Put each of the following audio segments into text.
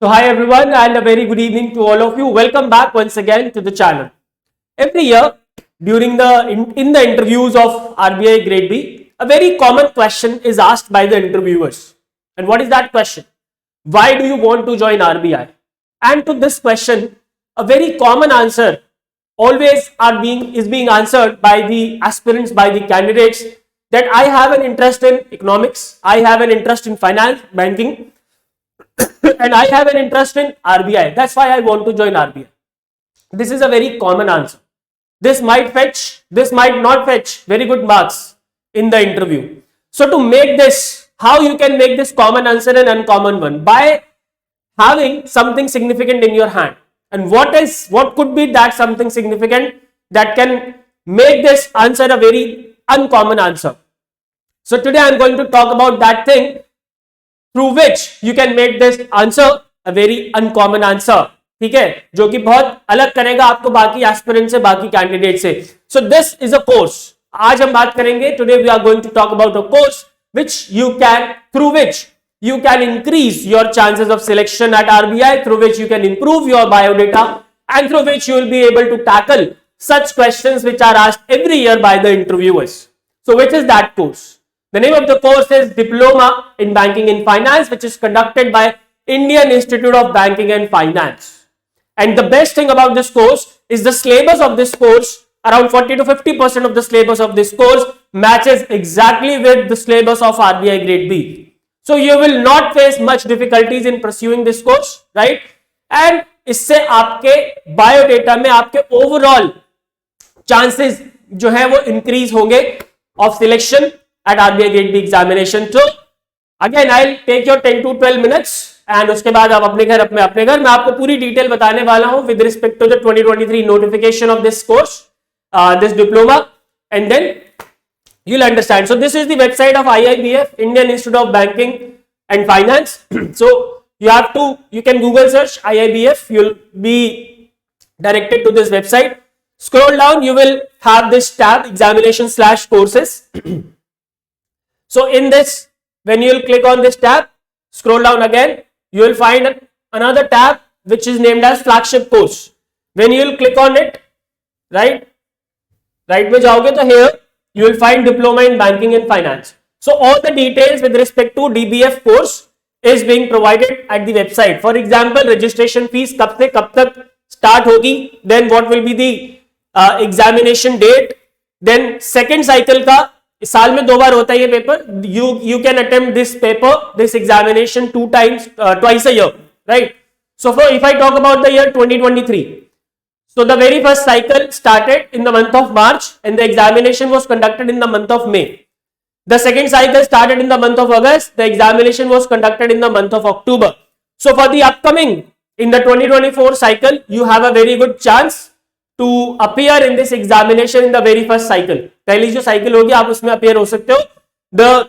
So hi everyone and a very good evening to all of you. Welcome back once again to the channel. Every year during in the interviews of RBI Grade B, a very common question is asked by the interviewers. And what is that question? Why do you want to join RBI? And to this question, a very common answer always is being answered by the aspirants, by the candidates, that I have an interest in economics, I have an interest in finance, banking, and I have an interest in RBI. That's why I want to join RBI. This is a very common answer. This might not fetch very good marks in the interview. So to make this, how you can make this common answer an uncommon one? By having something significant in your hand. And what could be that something significant that can make this answer a very uncommon answer? So today I am going to talk about that thing through which you can make this answer a very uncommon answer. ठीक है, जो कि बहुत अलग करेगा आपको बाकी aspirant से, बाकी कैंडिडेट से. So this is a course. आज हम बात करेंगे, today we are going to talk about a course through which you can increase your chances of selection at RBI, through which you can improve your biodata, and through which you will be able to tackle such questions which are asked every year by the interviewers. So which is that course? The name of the course is Diploma in Banking and Finance, which is conducted by Indian Institute of Banking and Finance. And the best thing about this course is the syllabus of this course. Around 40 to 50% of the syllabus of this course matches exactly with the syllabus of RBI Grade B. So you will not face much difficulties in pursuing this course, right? And इससे आपके biodata में आपके overall chances जो है वो increase होंगे of selection at RBI Grade B examination. So again I'll take your 10 to 12 minutes and उसके बाद आप अपने घर मैं आपको पूरी डिटेल बताने वाला हूं with respect to the 2023 notification of this course, this diploma, and then you'll understand. So this is the website of IIBF, Indian Institute of Banking and Finance. So you can Google search IIBF, you'll be directed to this website. Scroll down, you will have this tab, examination/courses. So in this, when you will click on this tab, scroll down again, you will find another tab which is named as flagship course. When you will click on it, right में जाओगे तो here you will find Diploma in Banking and Finance. So all the details with respect to DBF course is being provided at the website. For example, registration fees कब से कब तक start होगी, then what will be the examination date, then second cycle का साल में 2 बार होता है ये paper. You can attempt this examination twice a year, right? So if I talk about the year 2023, so the very first cycle started in the month of March and the examination was conducted in the month of May. The second cycle started in the month of August. The examination was conducted in the month of October. So for the upcoming, in the 2024 cycle, you have a very good chance to appear in this examination in the very first cycle. पहली जो cycle होगी आप उसमें appear हो सकते हो. The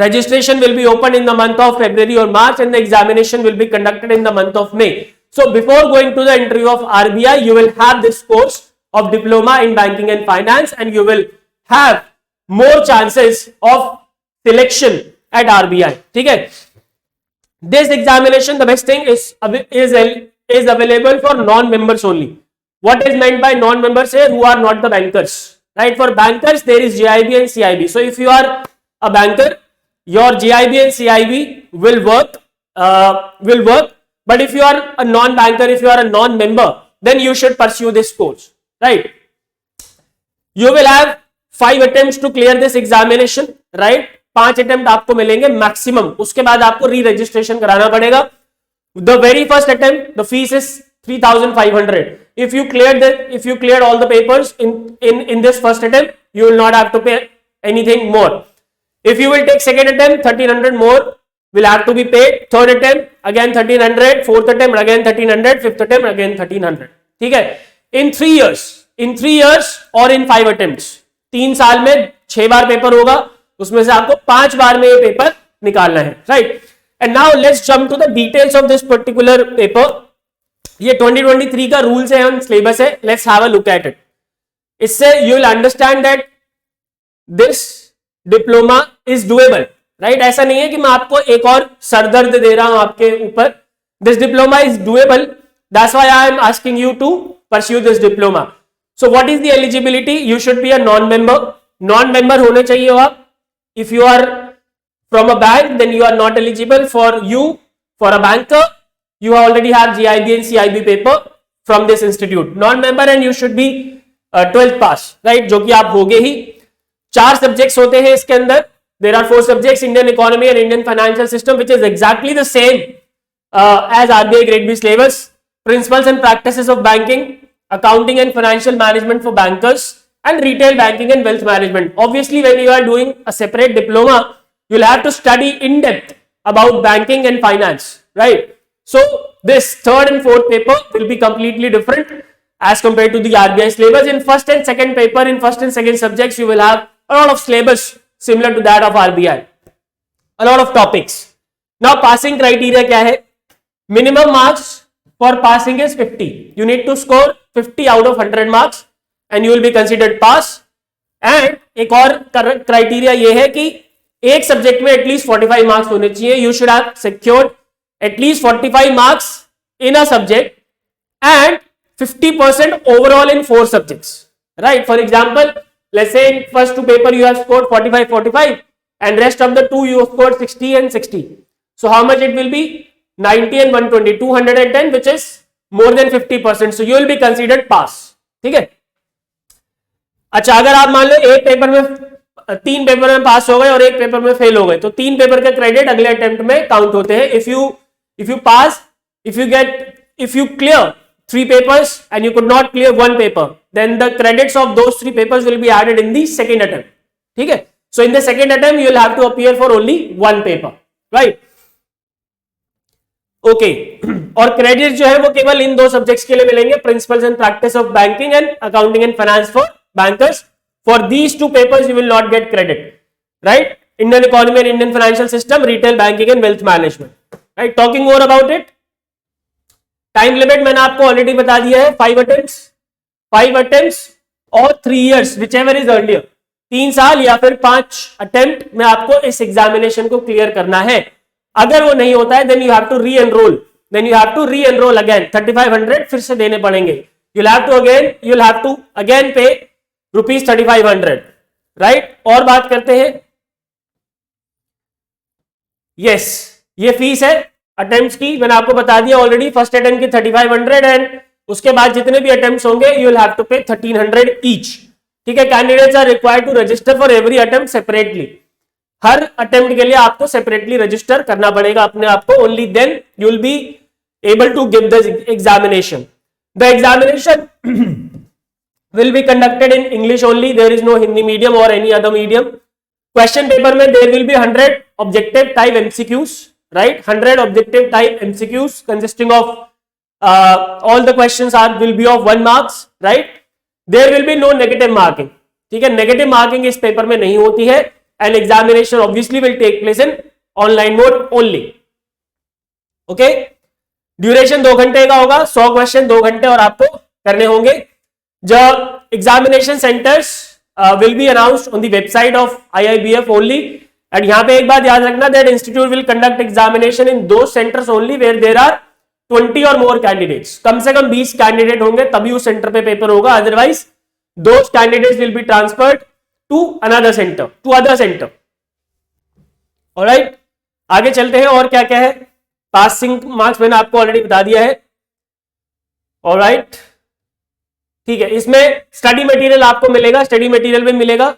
registration will be opened in the month of February or March and the examination will be conducted in the month of May. So before going to the interview of RBI, you will have this course of Diploma in Banking and Finance and you will have more chances of selection at RBI. ठीक है? This examination, the best thing is available for non-members only. What is meant by non-members here? Who are not the bankers, right? For bankers, there is GIB and CIB. So if you are a banker, your GIB and CIB will work. But if you are a non-banker, if you are a non-member, then you should pursue this course, right? You will have 5 attempts to clear this examination, right? 5 attempt आपको मिलेंगे maximum. उसके बाद आपको re-registration कराना पड़ेगा. The very first attempt, the fees is 3,500. If you cleared all the papers in this first attempt, you will not have to pay anything more. If you will take second attempt, 1,300 more will have to be paid. Third attempt again 1,300. Fourth attempt again 1,300. Fifth attempt again 1,300. ठीक है? In 3 years or in 5 attempts. 3 साल में 6 बार paper होगा, उसमें से आपको 5 बार में ये पेपर निकालना है, right? And now let's jump to the details of this particular paper. ये 2023 का रूल्स है और सिलेबस है. Let's have a look at it. इससे you will understand that this diploma is doable, right? ऐसा नहीं है कि मैं आपको एक और सरदर्द दे रहा हूं आपके ऊपर. This diploma is doable. That's why I am asking you to pursue this diploma. So what is the eligibility? You should be a non-member. Non-member होने चाहिए हो आप. If you are from a bank, then you are not eligible. For a banker, you already have GIB and CIB paper from this institute. Non-member and you should be 12th pass, right? जो कि आप होगे ही. 4 subjects होते हैं इसके अंदर. There are 4 subjects: Indian economy and Indian financial system, which is exactly the same as RBI Grade B syllabus. Principles and practices of banking, accounting and financial management for bankers, and retail banking and wealth management. Obviously, when you are doing a separate diploma, you'll have to study in depth about banking and finance, right? So this 3rd and 4th paper will be completely different as compared to the RBI syllabus. In 1st and 2nd paper, in 1st and 2nd subjects, you will have a lot of syllabus similar to that of RBI, a lot of topics. Now passing criteria क्या है? Minimum marks for passing is 50. You need to score 50 out of 100 marks and you will be considered pass. And एक और criteria ये है कि एक subject में at least 45 marks होने चाहिए. You should have secured at least 45 marks in a subject and 50% overall in 4 subjects, right? For example, let's say in first 2 paper you have scored 45 and rest of the 2 you have scored 60 and 60. So how much it will be? 90 and 120, 210, which is more than 50%. So you will be considered pass. ठीक है. अच्छा, अगर आप मान लो एक paper में 3 paper में पास हो गए और एक पेपर में फेल हो गए, तो 3 पेपर के क्रेडिट अगले अटेम्प्ट में काउंट होते हैं. if you pass, if you clear 3 papers and you could not clear 1 paper, then the credits of those 3 papers will be added in the second attempt. ठीक है. So in the second attempt you will have to appear for only 1 paper, right? Okay. और credit जो है वो केवल इन 2 subjects के लिए मिलेंगे: principles and practice of banking and accounting and finance for bankers. For these 2 papers you will not get credit, right? Indian economy and Indian financial system, retail banking and wealth management, right? Talking more about it. Time limit मैंने आपको already बता दिया है. 5 attempts और 3 years, whichever is earlier. 3 साल या फिर 5 attempt में आपको इस एग्जामिनेशन को क्लियर करना है. अगर वो नहीं होता है, then you have to re-enroll again. 3500 फिर से देने पड़ेंगे. You'll have to again pay rupees 3500, right? और बात करते हैं. yes, ये फीस है अटेम्प्ट्स की. मैंने आपको बता दिया ऑलरेडी. फर्स्ट अटेम्प्ट की 3500 एंड उसके बाद जितने भी अटेम्प्ट्स होंगे यू विल हैव टू पे 1300 ईच. ठीक है. Candidates are required to register for every attempt separately. हर अटेम्प्ट के लिए आपको सेपरेटली रजिस्टर करना पड़ेगा अपने आप को. Only then you will be able to give the examination. The examination will be conducted in English only. There is no Hindi medium or any other medium. Question paper में there will be 100 objective type MCQs, right? 100 objective type MCQs consisting of all the questions will be of 1 marks, right? There will be no negative marking. ठीक है. Negative marking इस paper में नहीं होती है and examination obviously will take place in online mode only. Okay? Duration 2 घंटे का होगा. 100 क्वेश्चन 2 घंटे और आपको करने होंगे. The examination centers will be announced on the website of IIBF only. And यहाँ पे एक बात याद रखना, that institute will conduct examination in those centers only where there are 20 or more candidates. कम से कम 20 कैंडिडेट होंगे तभी उस सेंटर पे पेपर होगा. Otherwise those candidates will be transferred to another center, to other center. Alright, आगे चलते हैं. और क्या क्या है. पासिंग मार्क्स मैंने आपको ऑलरेडी बता दिया है. Alright, ठीक है. इसमें स्टडी मटेरियल आपको मिलेगा. स्टडी मटेरियल में मिलेगा.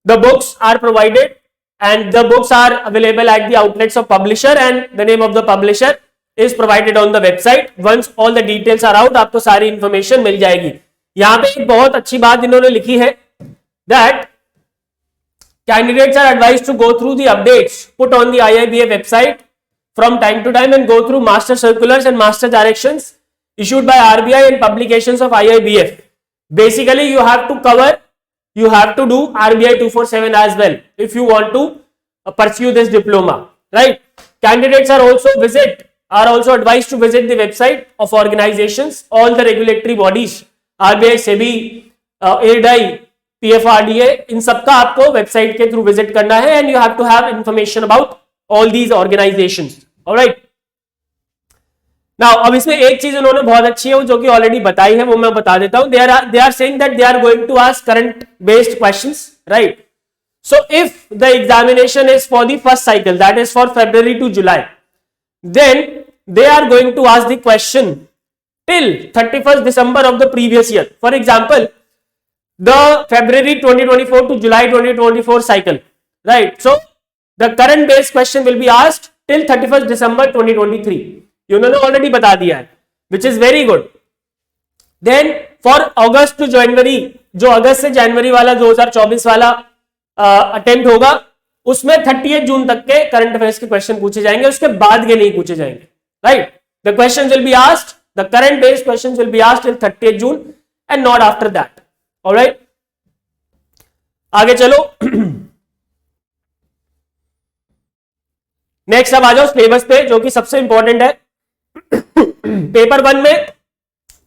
The books are provided and the books are available at the outlets of publisher and the name of the publisher is provided on the website. Once all the details are out, आपको सारी information मिल जाएगी. यहां पे एक बहुत अच्छी बात इन्होंने लिखी है, that candidates are advised to go through the updates put on the IIBF website from time to time and go through master circulars and master directions issued by RBI and publications of IIBF. Basically you have to do RBI 247 as well if you want to pursue this diploma, right? Candidates are also advised to visit the website of organizations, all the regulatory bodies, RBI, SEBI, IRDAI, PFRDA, इन सबका आपको website के through visit करना है and you have to have information about all these organizations. All right. Now अब इसमें एक चीज उन्होंने बहुत अच्छी है जो कि ऑलरेडी बताई है, वो मैं बता देता हूं. They are saying that they are going to ask current based questions, right? So if the examination is for the first cycle, that is for February to July, then they are going to ask the question till 31st December of the previous year. For example, the February 2024 to July 2024 cycle, right? So the current based question will be asked till 31st December 2023. ये उन्होंने already बता दिया है, which is very good. Then for August to January, जो अगस्त से जनवरी वाला 2024 वाला attempt होगा, उसमें 30 जून तक के करंट अफेयर्स के क्वेश्चन पूछे जाएंगे, उसके बाद के नहीं पूछे जाएंगे, right? The question will be asked, the current based question will be asked till 30 June and not after that. Alright, आगे चलो. नेक्स्ट अब आ जाओ सिलेबस पे, जो कि सबसे इंपॉर्टेंट है पेपर 1 में.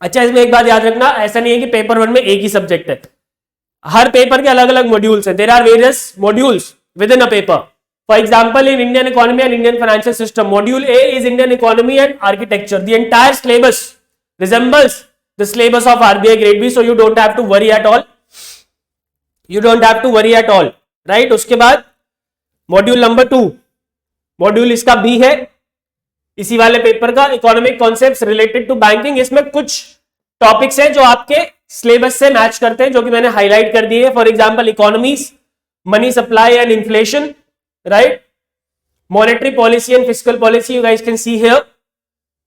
अच्छा, इसमें एक बात याद रखना, ऐसा नहीं है कि पेपर 1 में एक ही सब्जेक्ट है. हर पेपर के अलग अलग मॉड्यूल्स हैं. There are various modules within a paper. For example, in Indian economy and Indian financial system, module A is Indian economy and architecture. The entire syllabus resembles the syllabus of RBI grade B, so you don't have to worry at all. You don't have to worry at all, right? उसके बाद module number 2, module इसका B है, इसी वाले paper का, economic concepts related to banking. इसमें कुछ topics हैं जो आपके सिलेबस से मैच करते हैं, जो कि मैंने हाईलाइट कर दिए. For example, economies, money supply and inflation, right? Monetary policy and fiscal policy, you guys can see here.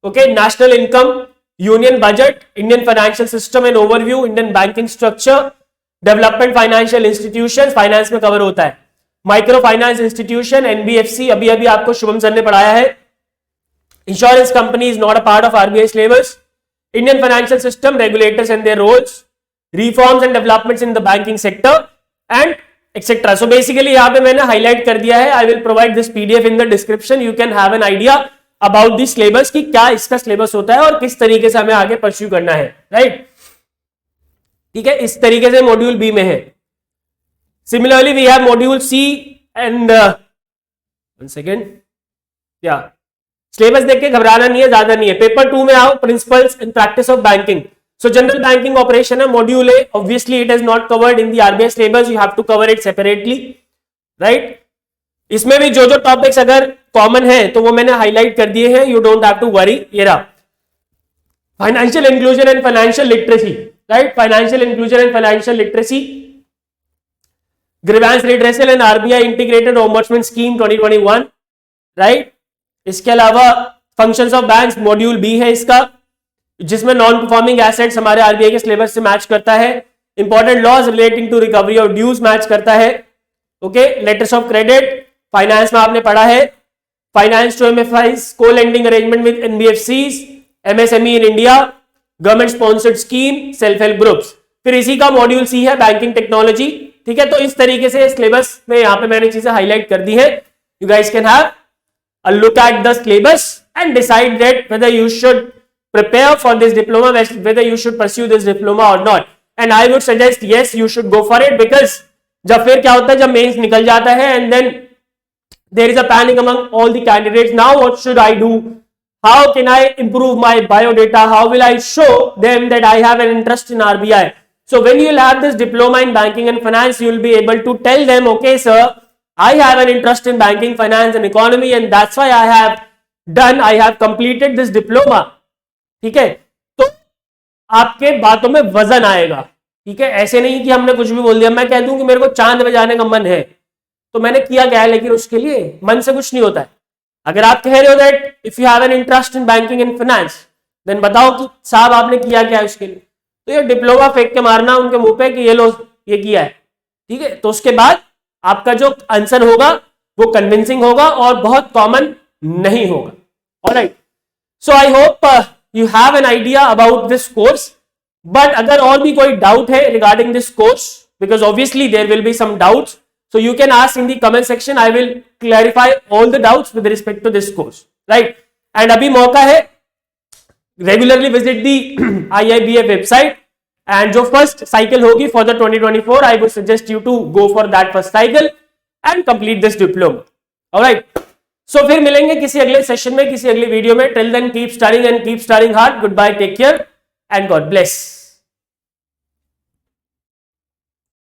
Okay, national income, union budget, Indian financial system and overview, Indian banking structure, development financial institution, finance में cover होता है, micro finance institution, NBFC, अभी अभी आपको Shubham sir ने पढ़ाया है. Insurance company is not a part of RBI syllabus. Indian financial system, regulators and their roles, reforms and developments in the banking sector, and etc. So basically यहाँ पे मैंने highlight कर दिया है. I will provide this PDF in the description. You can have an idea about the syllabus कि क्या इसका syllabus होता है और किस तरीके से हमें आगे pursue करना है, right? ठीक है, इस तरीके से मॉड्यूल बी में है. Similarly, we have module C and one second, yeah. Syllabus देख के घबराना नहीं है, ज्यादा नहीं है. पेपर 2 में आओ, principles and practice of banking. So general banking operation है, module A. Obviously it is not covered in the RBI syllabus, you have to cover it separately, right? इसमें भी जो जो टॉपिक्स अगर कॉमन है तो वो मैंने हाईलाइट कर दिए हैं, you don't have to worry. ये रहा financial inclusion and financial literacy, right? Financial inclusion and financial literacy, grievance redressal and RBI integrated ombudsman scheme 2021, right? इसके अलावा functions of banks, module B है इसका, जिसमें नॉन परफॉर्मिंग एसेट्स हमारे RBI के syllabus से मैच करता है. Important laws relating to recovery of dues match करता है. Okay, letters of credit, finance में आपने पढ़ा है, फाइनेंस टू एमएफआईज, को lending arrangement with NBFCs, MSME in India, government sponsored scheme, self help groups. फिर इसी का मॉड्यूल सी है, बैंकिंग टेक्नोलॉजी. ठीक है, तो इस तरीके से सिलेबस में यहाँ पे मैंने चीजें हाईलाइट कर दी है. You guys can have a look at the syllabus and decide that whether you should prepare for this diploma, whether you should pursue this diploma or not. And I would suggest yes, you should go for it, because जब फिर क्या होता है, जब mains निकल जाता है and then there is a panic among all the candidates. Now what should I do? How can I improve my biodata? How will I show them that I have an interest in RBI? So when you will have this diploma in banking and finance, you will be able to tell them, okay sir, I have an interest in banking, finance and economy, and that's why I have completed this diploma. ठीक है, तो आपके बातों में वजन आएगा. ठीक है, ऐसे नहीं कि हमने कुछ भी बोल दिया. मैं कह दूं कि मेरे को चांद पे जाने का मन है, तो मैंने किया क्या है, लेकिन उसके लिए मन से कुछ नहीं होता है. अगर आप कह रहे हो that if you have an interest in banking and finance, then बताओ कि साहब आपने किया क्या है उसके लिए. तो ये डिप्लोमा फेंक के मारना उनके मुंह पे कि ये लो ये किया है. ठीक है, तो उसके बाद आपका जो आंसर होगा वो कन्विंसिंग होगा और बहुत कॉमन नहीं होगा. Alright, so I hope you have an idea about this course. But अगर और भी कोई डाउट है regarding this course, because obviously there will be some doubts, so you can ask in the comment section. I will clarify all the doubts with respect to this course, right? And अभी मौका है, regularly visit the IIBF website, and जो first cycle होगी for the 2024, I would suggest you to go for that first cycle and complete this diploma. All right. सो फिर मिलेंगे किसी अगले session में, किसी अगले वीडियो में. Till then keep studying and keep studying hard. Good bye, take care and God bless.